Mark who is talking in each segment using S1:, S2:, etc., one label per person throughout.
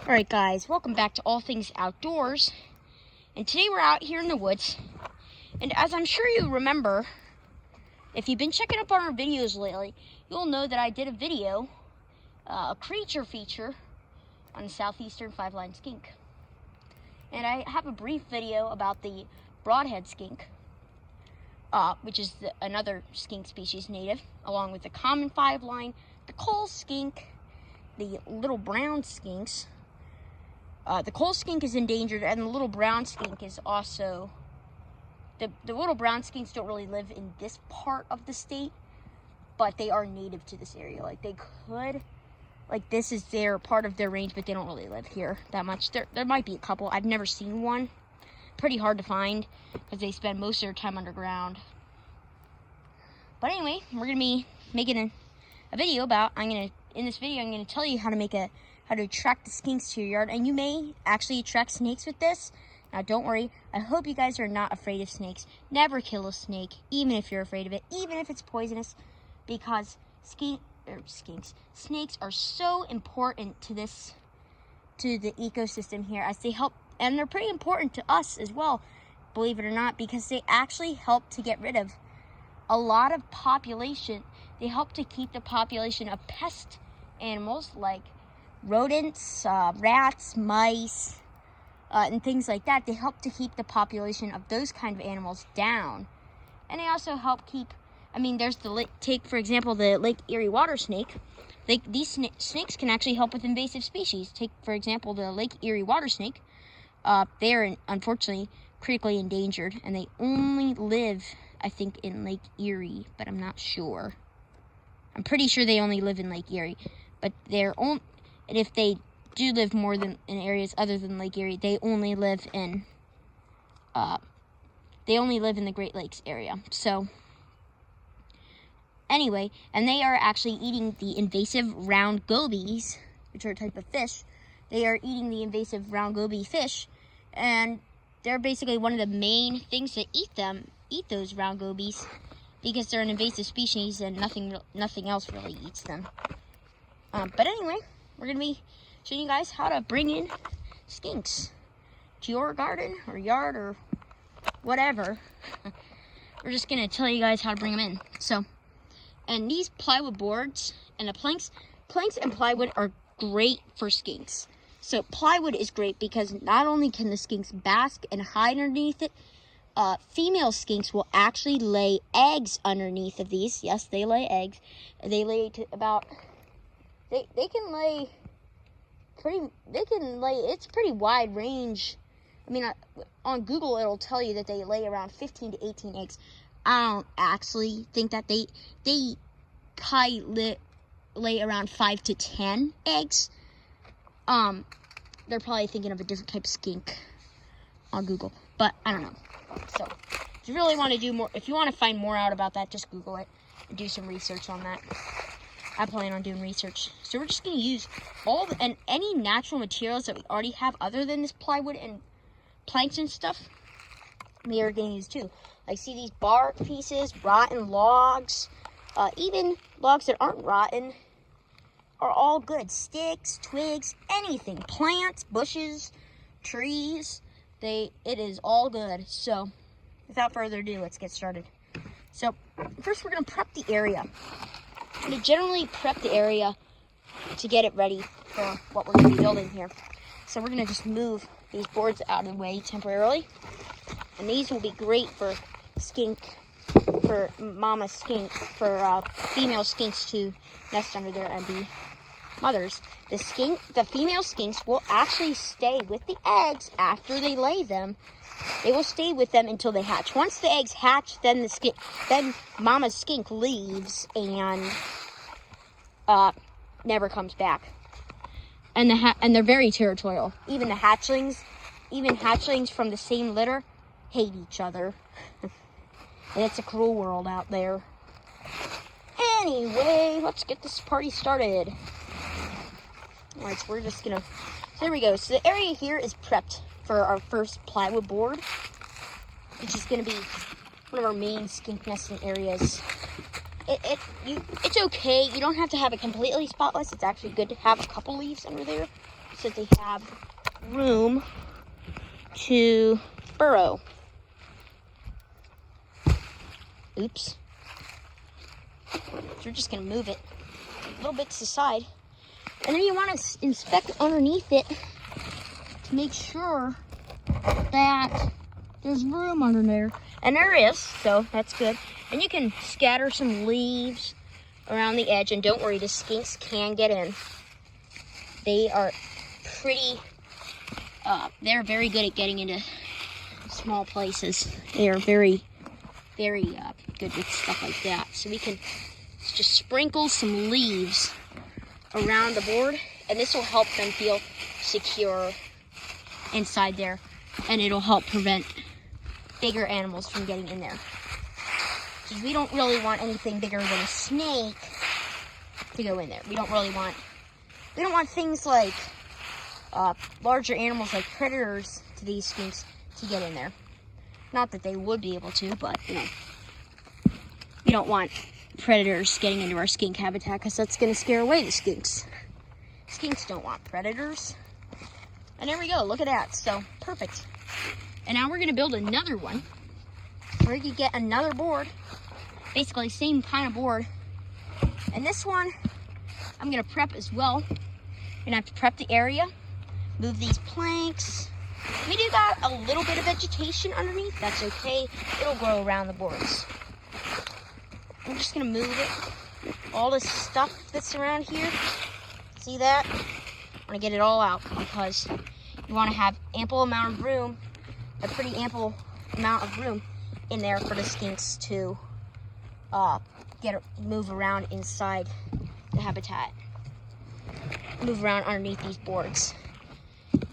S1: Alright guys, welcome back to All Things Outdoors. And today we're out here in the woods. And as I'm sure you remember, if you've been checking up on our videos lately, you'll know that I did a video, a creature feature, on the southeastern five-line skink. And I have a brief video about the broadhead skink, which is another skink species native, along with the common five-line, the coal skink, the little brown skinks. The coal skink is endangered, and the little brown skink is also... The little brown skinks don't really live in this part of the state, but they are native to this area. Like, they could... Like, this is their part of their range, but they don't really live here that much. There might be a couple. I've never seen one. Pretty hard to find, because they spend most of their time underground. But anyway, we're going to be making a video about... In this video, I'm going to tell you how to attract the skinks to your yard, and you may actually attract snakes with this. Now, don't worry. I hope you guys are not afraid of snakes. Never kill a snake, even if you're afraid of it, even if it's poisonous, because snakes are so important to the ecosystem here, as they help, and they're pretty important to us as well, believe it or not, because they actually help to get rid of a lot of population. They help to keep the population of pest animals like rodents, rats, mice, and things like that. They help to keep the population of those kind of animals down. And they also help keep, there's take for example the Lake Erie water snake. These snakes can actually help with invasive species. Take for example the Lake Erie water snake. They are unfortunately critically endangered, and they only live, I think, in Lake Erie, but I'm not sure. I'm pretty sure they only live in Lake Erie, but and if they do live more than in areas other than Lake Erie, they only live in the Great Lakes area. So anyway, and they are actually eating the invasive round gobies, which are a type of fish. They are eating the invasive round goby fish, and they're basically one of the main things that eat those round gobies, because they're an invasive species and nothing else really eats them. But anyway, we're going to be showing you guys how to bring in skinks to your garden or yard or whatever. We're just going to tell you guys how to bring them in. So, and these plywood boards and the planks and plywood are great for skinks. So plywood is great because not only can the skinks bask and hide underneath it, female skinks will actually lay eggs underneath of these. Yes, they lay eggs. They lay to about... They can lay... It's pretty wide range. On Google it'll tell you that they lay around 15 to 18 eggs. I don't actually think that they probably lay around 5 to 10 eggs. They're probably thinking of a different type of skink on Google, but I don't know. So if you really want to do more, if you want to find more out about that, just Google it and do some research on that. I plan on doing research. So we're just going to use any natural materials that we already have other than this plywood and planks and stuff. We are going to use too. Like, see these bark pieces, rotten logs, even logs that aren't rotten are all good. Sticks, twigs, anything. Plants, bushes, trees. It is all good. So without further ado, let's get started. So first we're going to prep the area. I'm going to generally prep the area to get it ready for what we're going to be building here. So we're going to just move these boards out of the way temporarily. And these will be great for mama skink, for female skinks to nest under there and be mothers. The female skinks will actually stay with the eggs after they lay them. They will stay with them until they hatch. Once the eggs hatch, then mama skink leaves and never comes back. And they're very territorial. Even hatchlings from the same litter hate each other. And it's a cruel world out there. Anyway, let's get this party started. Alright, so we're just gonna... So there we go. So the area here is prepped for our first plywood board, which is gonna be one of our main skink nesting areas. It's okay. You don't have to have it completely spotless. It's actually good to have a couple leaves under there so that they have room to burrow. Oops. So we're just going to move it a little bit to the side. And then you want to inspect underneath it to make sure that there's room under there. And there is, so that's good. And you can scatter some leaves around the edge. And don't worry, the skinks can get in. They are they're very good at getting into small places. They are very, very good with stuff like that. So we can just sprinkle some leaves around the board, and this will help them feel secure inside there, and it'll help prevent bigger animals from getting in there. Because we don't really want anything bigger than a snake to go in there. We don't want things like larger animals like predators to these skinks to get in there. Not that they would be able to, but you know, we don't want predators getting into our skink habitat because that's going to scare away the skinks. Skinks don't want predators. And there we go, look at that. So, perfect. And now we're going to build another one. Where you get another board. Basically, same kind of board. And this one, I'm going to prep as well. You're going to have to prep the area. Move these planks. We do got a little bit of vegetation underneath. That's okay. It'll grow around the boards. I'm just going to move it. All this stuff that's around here. See that? I want to get it all out because you want to have ample amount of room, a pretty ample amount of room in there for the skinks to move around inside the habitat. Move around underneath these boards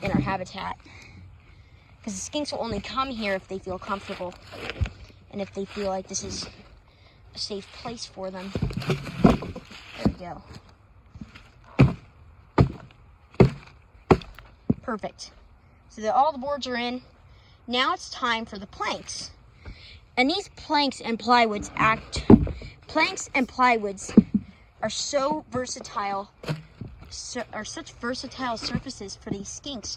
S1: in our habitat. Because the skinks will only come here if they feel comfortable and if they feel like this is a safe place for them. There we go. Perfect. So all the boards are in. Now it's time for the planks. And these planks and plywoods are so versatile, are such versatile surfaces for these skinks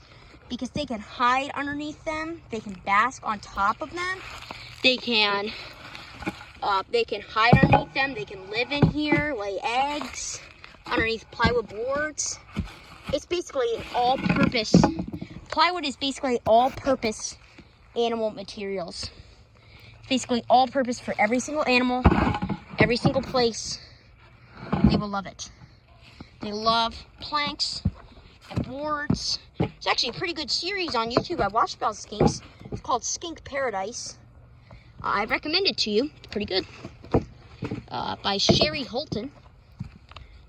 S1: because they can hide underneath them, they can bask on top of them, they can hide underneath them, they can live in here, lay eggs underneath plywood boards. It's basically an all-purpose, plywood is basically all-purpose animal materials. It's basically all-purpose for every single animal, every single place. They will love it. They love planks and boards. It's actually a pretty good series on YouTube I watched about skinks. It's called Skink Paradise. I recommend it to you. It's pretty good. By Sherry Holton.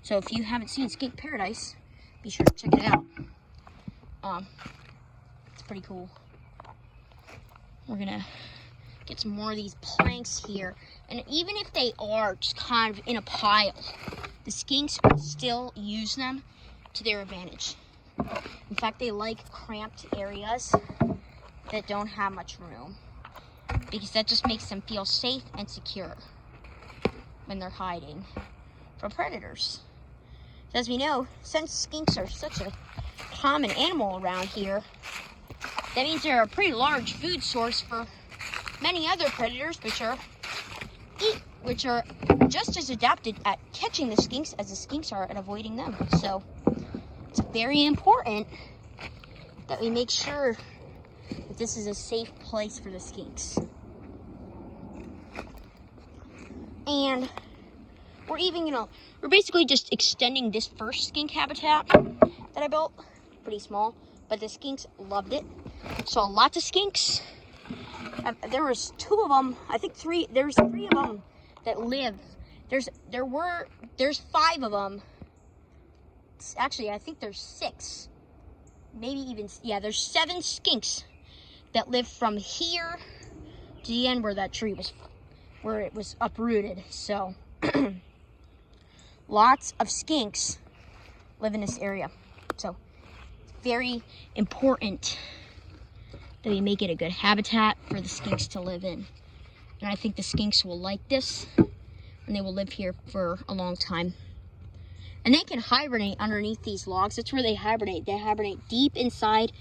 S1: So if you haven't seen Skink Paradise, be sure to check it out. It's pretty cool. We're gonna get some more of these planks here. And even if they are just kind of in a pile, the skinks will still use them to their advantage. In fact, they like cramped areas that don't have much room because that just makes them feel safe and secure when they're hiding from predators. As we know, since skinks are such a common animal around here, that means they're a pretty large food source for many other predators, which are just as adapted at catching the skinks as the skinks are at avoiding them. So it's very important that we make sure that this is a safe place for the skinks. And we're basically just extending this first skink habitat that I built. Pretty small, but the skinks loved it. So lots of skinks. There was 2 of them. I think 3. There's 3 of them that live. There's 5 of them. Actually, I think there's 6. Maybe even, yeah, there's 7 skinks that live from here to the end where that tree was, where it was uprooted. So lots of skinks live in this area. So it's very important that we make it a good habitat for the skinks to live in. And I think the skinks will like this, and they will live here for a long time. And they can hibernate underneath these logs. That's where they hibernate. They hibernate deep inside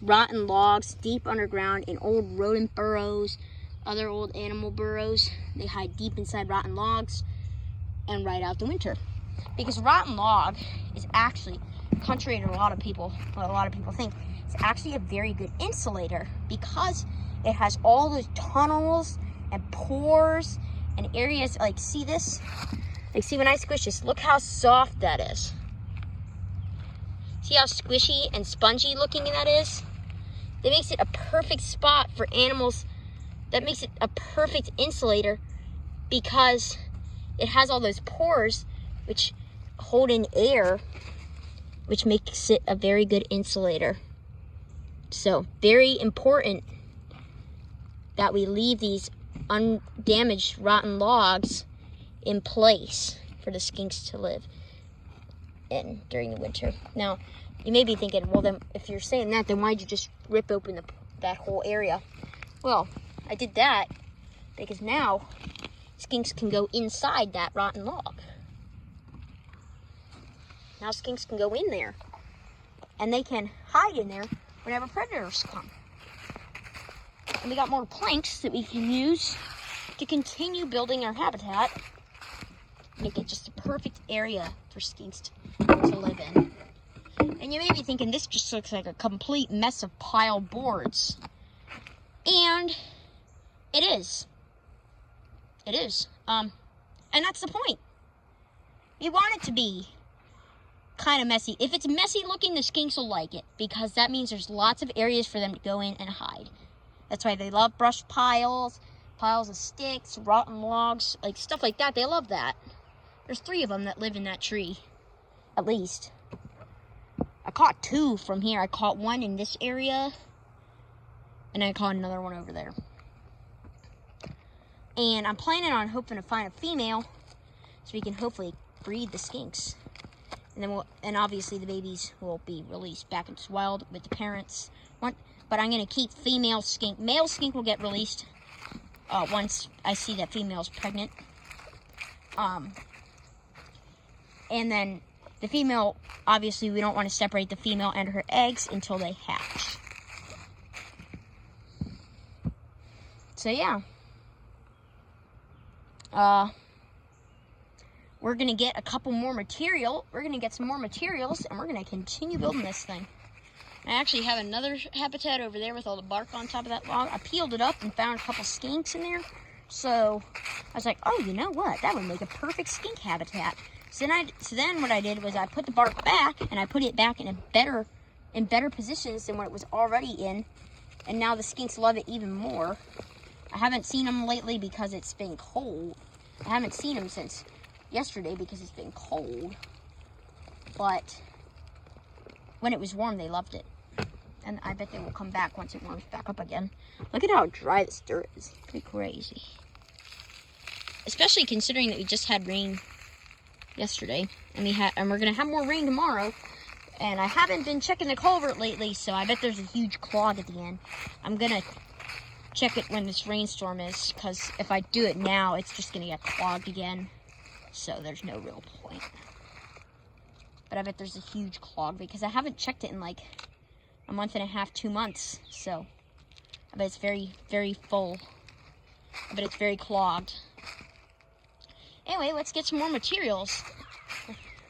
S1: rotten logs, deep underground in old rodent burrows, other old animal burrows. They hide deep inside rotten logs and ride out the winter. Because rotten log is actually, contrary to a lot of people think, it's actually a very good insulator because it has all those tunnels and pores and areas. Like, see this? Like, see when I squish this, look how soft that is. See how squishy and spongy looking that is? That makes it a perfect spot for animals. That makes it a perfect insulator because it has all those pores which hold in air, which makes it a very good insulator. So, very important that we leave these undamaged, rotten logs in place for the skinks to live in during the winter. Now, you may be thinking, well, then, if you're saying that, then why'd you just rip open that whole area? Well, I did that because now skinks can go inside that rotten log. Now skinks can go in there, and they can hide in there whenever predators come. And we got more planks that we can use to continue building our habitat. Make it just a perfect area for skinks to live in. And you may be thinking, this just looks like a complete mess of piled boards. And it is. It is. And that's the point. You want it to be kind of messy. If it's messy looking, the skinks will like it, because that means there's lots of areas for them to go in and hide. That's why they love brush piles, piles of sticks, rotten logs, like stuff like that. They love that. There's 3 of them that live in that tree, at least. I caught 2 from here. I caught one in this area, and I caught another one over there. And I'm planning on hoping to find a female so we can hopefully breed the skinks. And then and obviously the babies will be released back into the wild with the parents. But I'm going to keep female skink. Male skink will get released once I see that female's pregnant. And then the female, obviously we don't want to separate the female and her eggs until they hatch. So yeah. We're going to get a couple more material. We're going to get some more materials, and we're going to continue building this thing. I actually have another habitat over there with all the bark on top of that log. I peeled it up and found a couple skinks in there. So I was like, oh, you know what? That would make a perfect skink habitat. So then what I did was I put the bark back, and I put it back in better positions than what it was already in. And now the skinks love it even more. I haven't seen them lately because it's been cold. I haven't seen them since yesterday because it's been cold. But when it was warm, they loved it. And I bet they will come back once it warms back up again. Look at how dry this dirt is. Pretty crazy. Especially considering that we just had rain yesterday. And we're going to have more rain tomorrow. And I haven't been checking the culvert lately, so I bet there's a huge clog at the end. I'm going to check it when this rainstorm is, because if I do it now, it's just going to get clogged again. So there's no real point. But I bet there's a huge clog because I haven't checked it in like a month and a half, 2 months. So I bet it's very, very full. I bet it's very clogged. Anyway, let's get some more materials.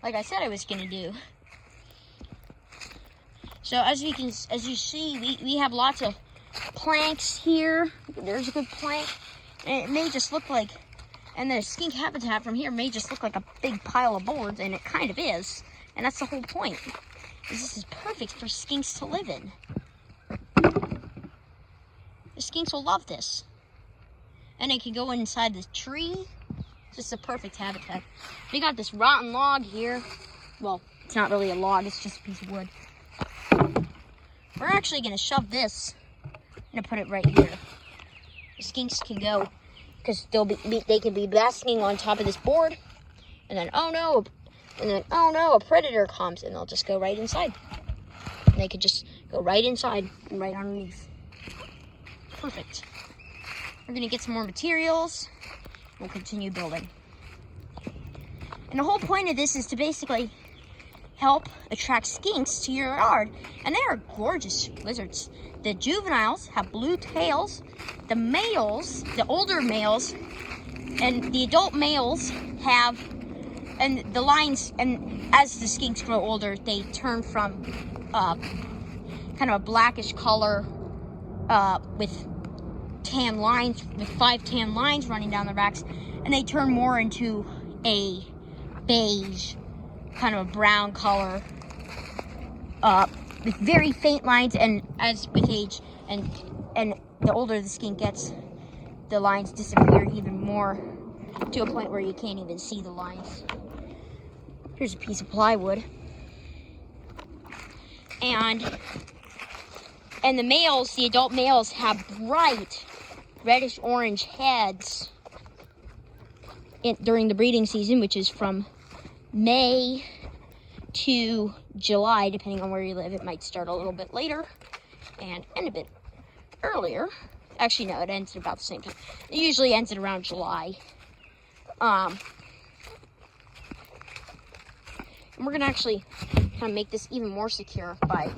S1: Like I said I was going to do. So as you see, we have lots of planks here. There's a good plank. And it may just look like, and the skink habitat from here may just look like a big pile of boards, and it kind of is. And that's the whole point. This is perfect for skinks to live in. The skinks will love this. And they can go inside this tree. It's just a perfect habitat. We got this rotten log here. Well, it's not really a log, it's just a piece of wood. We're actually going to shove this. I'm going to put it right here. The skinks can go, because they can be basking on top of this board. And then, oh no, a predator comes, and they'll just go right inside. And they could just go right inside and right underneath. Perfect. We're going to get some more materials. We'll continue building. And the whole point of this is to basically help attract skinks to your yard. And they are gorgeous lizards. The juveniles have blue tails. The males, the older males, and the adult males have, and the lines, and as the skinks grow older, they turn from kind of a blackish color with tan lines, with 5 tan lines running down the backs, and they turn more into a beige, kind of a brown color, with very faint lines. And as with age, and the older the skink gets, the lines disappear even more, to a point where you can't even see the lines. Here's a piece of plywood. And the males, the adult males, have bright reddish orange heads during the breeding season, which is from May to July, depending on where you live. It might start a little bit later and end a bit earlier. Actually, no, it ends at about the same time. It usually ends at around July. And we're gonna actually kind of make this even more secure by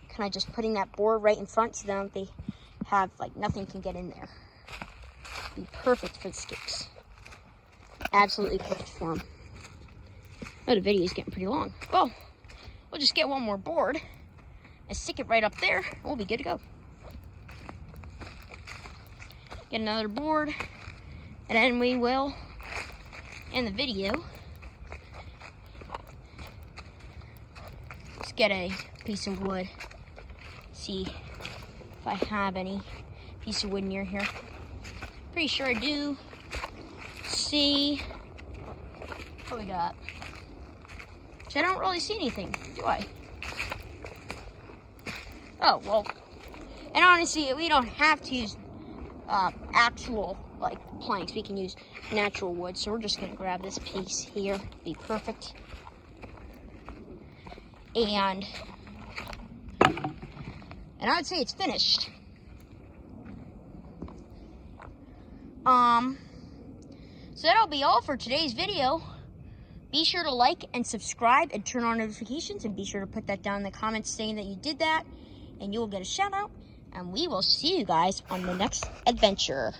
S1: kind of just putting that board right in front, so that they have, like, nothing can get in there. Be perfect for the skinks. Absolutely perfect for them. Oh, the video is getting pretty long. Well, we'll just get one more board and stick it right up there, and we'll be good to go. Get another board, and then we will end the video. Let's get a piece of wood. See if I have any piece of wood near here. Pretty sure I do. See what we got. So I don't really see anything, do I? Oh, well. And honestly, we don't have to use actual, like, planks. We can use natural wood. So we're just going to grab this piece here. Be perfect. And I would say it's finished. So that'll be all for today's video. Be sure to like and subscribe and turn on notifications, and be sure to put that down in the comments saying that you did that, and you will get a shout out. And we will see you guys on the next adventure.